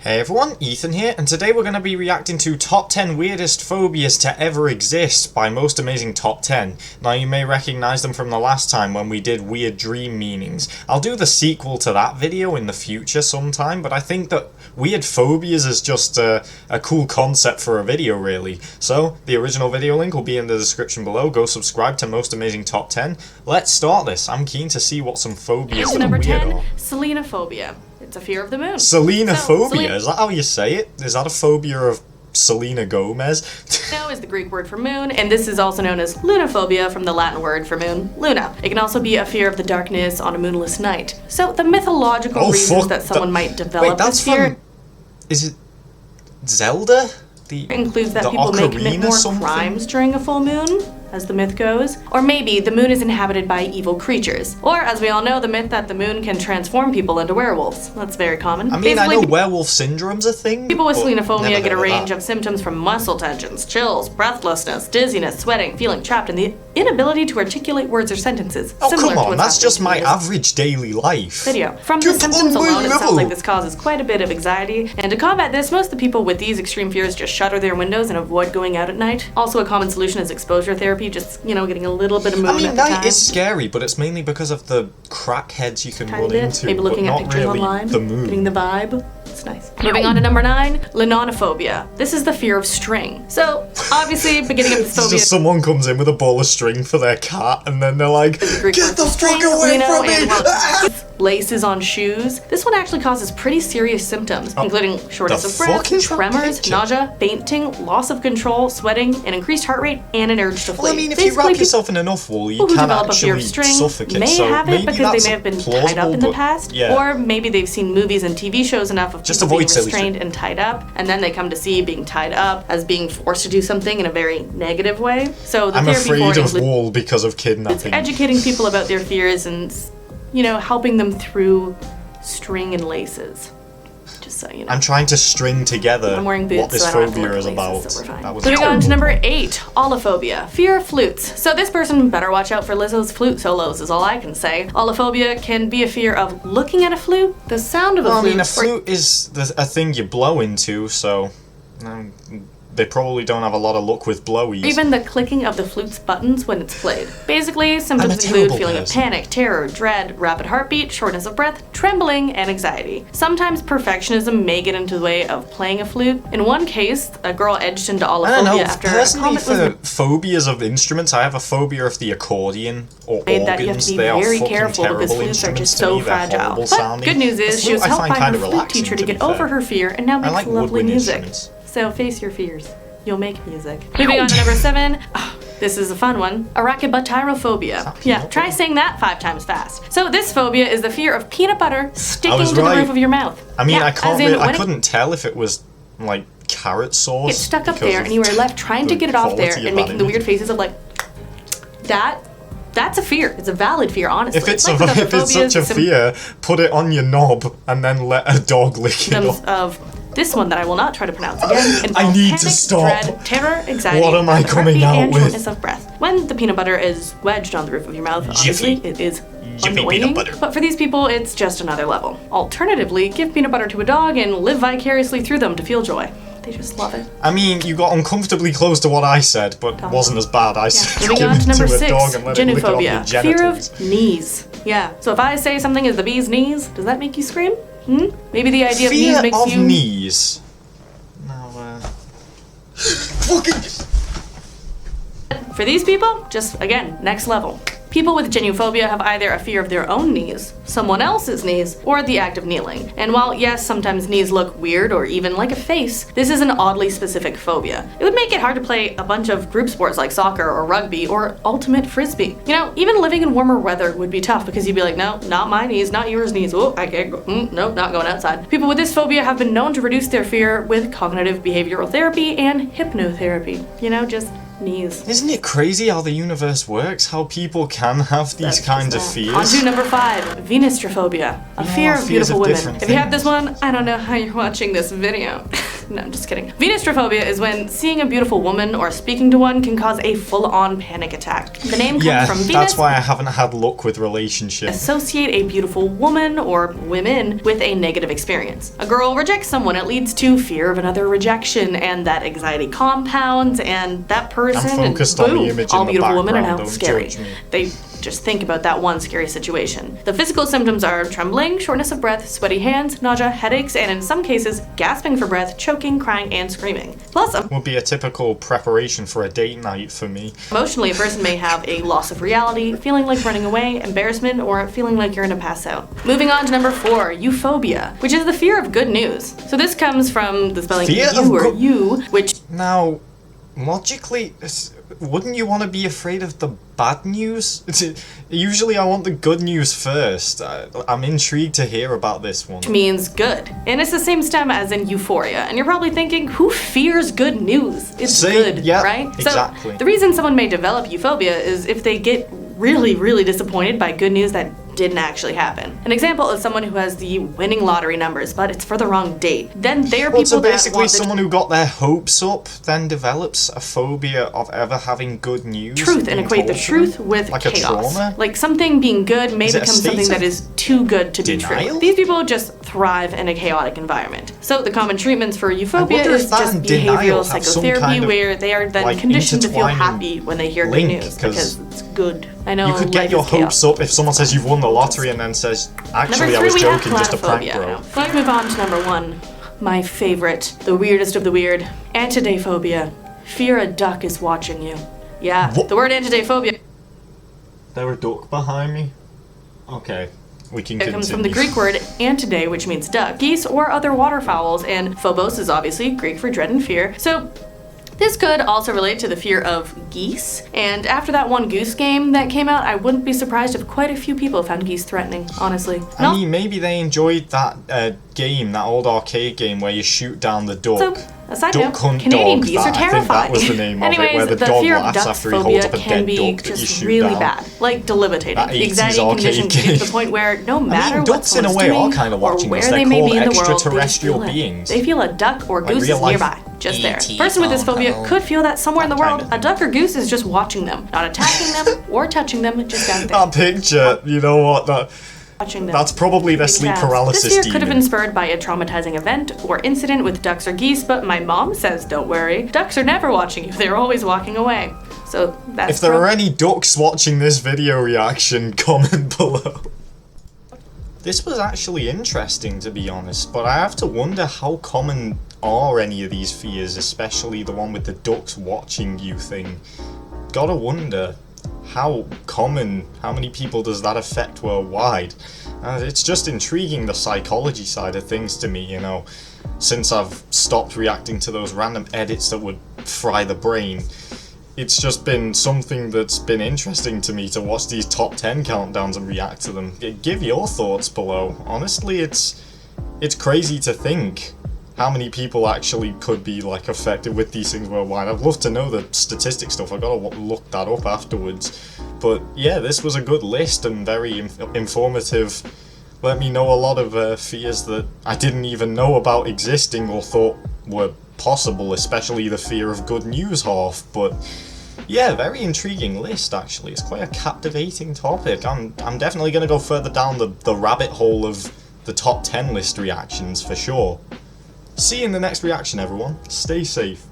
Hey everyone, Ethan here, and today we're going to be reacting to Top 10 Weirdest Phobias to Ever Exist by Most Amazing Top 10. Now you may recognise them from the last time when we did Weird Dream Meanings. I'll do the sequel to that video in the future sometime, but I think that Weird Phobias is just a cool concept for a video really. So, the original video link will be in the description below. Go subscribe to Most Amazing Top 10. Let's start this. I'm keen to see what some phobias are Number weird 10, are. Selena phobia. It's a fear of the moon. Selena phobia? Is that how you say it? Is that a phobia of Selena Gomez? Selena is the Greek word for moon, and this is also known as lunophobia from the Latin word for moon, luna. It can also be a fear of the darkness on a moonless night. So the mythological reasons that someone might develop this fear... Is it Zelda? Includes that people may commit more crimes during a full moon, as the myth goes. Or maybe the moon is inhabited by evil creatures. Or, as we all know, the myth that the moon can transform people into werewolves. That's very common. I mean, I know werewolf syndrome's a thing. People with selenophobia get a range of symptoms from muscle tensions, chills, breathlessness, dizziness, sweating, feeling trapped, and the inability to articulate words or sentences. Oh, come on, that's just my average daily life. From the symptoms alone, it sounds like this causes quite a bit of anxiety. And to combat this, most of the people with these extreme fears just shutter their windows and avoid going out at night. Also, a common solution is exposure therapy, just, you know, getting a little bit of moon at the time. I mean, night is scary, but it's mainly because of the crackheads you can run into. Maybe looking at pictures online, getting the vibe. It's nice. Moving on to number 9, linonophobia. This is the fear of string. So, obviously, beginning of this phobia... just someone comes in with a ball of string for their cat, and then they're like, get the fuck away from me! Laces on shoes. This one actually causes pretty serious symptoms, including shortness of breath, tremors, nausea, fainting, loss of control, sweating, an increased heart rate, and an urge to flee. Well, I mean, if you wrap yourself in enough wool, you can actually suffocate. May have it because they may have been tied up in the past, or maybe they've seen movies and TV shows enough of people being restrained and tied up, and then they come to see being tied up as being forced to do something in a very negative way. So the I'm afraid of wool because of kidnapping. It's educating people about their fears and, you know, helping them through string and laces. Just so you know. I'm trying to string together I'm wearing boots, what this phobia is about. So moving on to number 8, allophobia, fear of flutes. So this person better watch out for Lizzo's flute solos is all I can say. Allophobia can be a fear of looking at a flute, the sound of a flute. I mean, a flute is a thing you blow into, so they probably don't have a lot of luck with blowies. Even the clicking of the flute's buttons when it's played. Basically, symptoms include feeling of panic, terror, dread, rapid heartbeat, shortness of breath, trembling, and anxiety. Sometimes perfectionism may get into the way of playing a flute. In one case, a girl edged into allophobia after a comment was... for phobias of instruments, I have a phobia of the accordion or organs. That you have to be very careful because flutes are just so fragile. But good news is she was helped by her flute teacher to get over her fear and now makes lovely music. So face your fears. You'll make music. Moving on to number 7. Oh, this is a fun one. Arachibutyrophobia. Yeah, try saying that 5 times fast. So this phobia is the fear of peanut butter sticking to the roof of your mouth. I mean, I couldn't tell if it was like carrot sauce. It's stuck up there and you were left trying to get it off there and making the weird faces of like, that's a fear. It's a valid fear, honestly. If it's such a fear, put it on your knob and then let a dog lick it off. This one that I will not try to pronounce again. I need to stop. Dread, terror, anxiety, what am I coming out with? Shortness of breath. When the peanut butter is wedged on the roof of your mouth, obviously it is annoying. But for these people, it's just another level. Alternatively, give peanut butter to a dog and live vicariously through them to feel joy. They just love it. I mean, you got uncomfortably close to what I said, but wasn't as bad. I said moving on to number 6, a dog and let it lick it off your genitals. Fear of knees. Yeah. So if I say something is the bee's knees, does that make you scream? Maybe the idea of knees makes you... Fear of knees. For these people, just again, next level. People with geniophobia have either a fear of their own knees, someone else's knees, or the act of kneeling. And while, yes, sometimes knees look weird or even like a face, this is an oddly specific phobia. It would make it hard to play a bunch of group sports like soccer or rugby or ultimate frisbee. You know, even living in warmer weather would be tough because you'd be like, no, not my knees, not yours knees. Oh, I can't go. Nope, not going outside. People with this phobia have been known to reduce their fear with cognitive behavioral therapy and hypnotherapy. You know, just knees. Isn't it crazy how the universe works? How people can have these kinds of fears? On to number 5, Venistrophobia, a fear of beautiful women. If you have this one, I don't know how you're watching this video. No, I'm just kidding. Venistrophobia is when seeing a beautiful woman or speaking to one can cause a full-on panic attack. The name comes from Venus. That's why I haven't had luck with relationships. Associate a beautiful woman or women with a negative experience. A girl rejects someone, it leads to fear of another rejection, and that anxiety compounds, and that person, I'm focused and on boom, the image all in the beautiful women are now background, don't scary. judge me. They just think about that one scary situation. The physical symptoms are trembling, shortness of breath, sweaty hands, nausea, headaches, and in some cases, gasping for breath, choking, crying, and screaming. Plus, would be a typical preparation for a date night for me. emotionally, a person may have a loss of reality, feeling like running away, embarrassment, or feeling like you're gonna pass out. Moving on to number 4, euphobia, which is the fear of good news. So this comes from the spelling Fear you of or good- you, which Now, logically, wouldn't you want to be afraid of the bad news? Usually I want the good news first. I'm intrigued to hear about this one. means good. And it's the same stem as in euphoria. And you're probably thinking, who fears good news? It's See? good, Yeah, right? exactly. So the reason someone may develop euphobia is if they get really, really disappointed by good news that didn't actually happen. An example is someone who has the winning lottery numbers, but it's for the wrong date. Then they're Well, people so that basically want the someone who got their hopes up then develops a phobia of ever having good news. truth and being equate the told to truth them? with like chaos. a trauma? Like something being good may Is it a become state something that of is too good to be true. denial? These people just thrive in a chaotic environment. So the common treatments for euphobia wonder if is that just and denial behavioral have some psychotherapy kind of, where they are then like, conditioned to feel intertwining happy when they hear link, good news 'cause because it's good. I know You could get life your is chaos. hopes up if someone says you've won the lottery and then says, actually Number I was 3, we have joking, just a prank, cladophobia. bro. Now, let's move on to number 1. My favorite, the weirdest of the weird, antidaphobia. Fear a duck is watching you. Yeah, What? the word antidaphobia There a duck behind me? Okay, we can It continue. comes from the Greek word antidae, which means duck, geese, or other waterfowls, and phobos is obviously Greek for dread and fear. So this could also relate to the fear of geese. And after that one goose game that came out, I wouldn't be surprised if quite a few people found geese threatening, honestly. I mean, maybe they enjoyed that game, that old arcade game where you shoot down the duck. So, a side Duck note, Hunt Canadian Dog, geese are I think terrifying. that was the name Anyways, of it, where the the dog fear of laughs duck after he phobia holds up a can dead be duck that you just shoot really down. bad, like debilitating. That The 80s anxiety arcade condition can get game. to the point where no matter what ducks in a someone's way are doing kind of or watching where us. they They're may called be in the world, they extraterrestrial feel it. beings. They feel a duck or goose real is life nearby, just there. E.T. Person with this phobia phone could feel that somewhere in the that kind world, of a duck or goose is just watching them, not attacking them or touching them, just out there That picture, you know what? watching them. That's probably their sleep Yes. paralysis This fear could have demon. been spurred by a traumatizing event or incident with ducks or geese, but my mom says don't worry. Ducks are never watching you, they're always walking away. So that's If there are any ducks watching this video reaction, comment below. This was actually interesting, to be honest, but I have to wonder how common are any of these fears, especially the one with the ducks watching you thing. Gotta wonder how common, how many people does that affect worldwide? It's just intriguing, the psychology side of things to me, you know, since I've stopped reacting to those random edits that would fry the brain. It's just been something that's been interesting to me to watch these top 10 countdowns and react to them. Give your thoughts below. Honestly, it's crazy to think how many people actually could be like affected with these things worldwide. I'd love to know the statistic stuff. I gotta look that up afterwards. But yeah, this was a good list and very informative. Let me know a lot of fears that I didn't even know about existing or thought were possible, especially the fear of good news half. But yeah, very intriguing list actually. It's quite a captivating topic. I'm definitely gonna go further down the rabbit hole of the top 10 list reactions for sure. See you in the next reaction, everyone. Stay safe.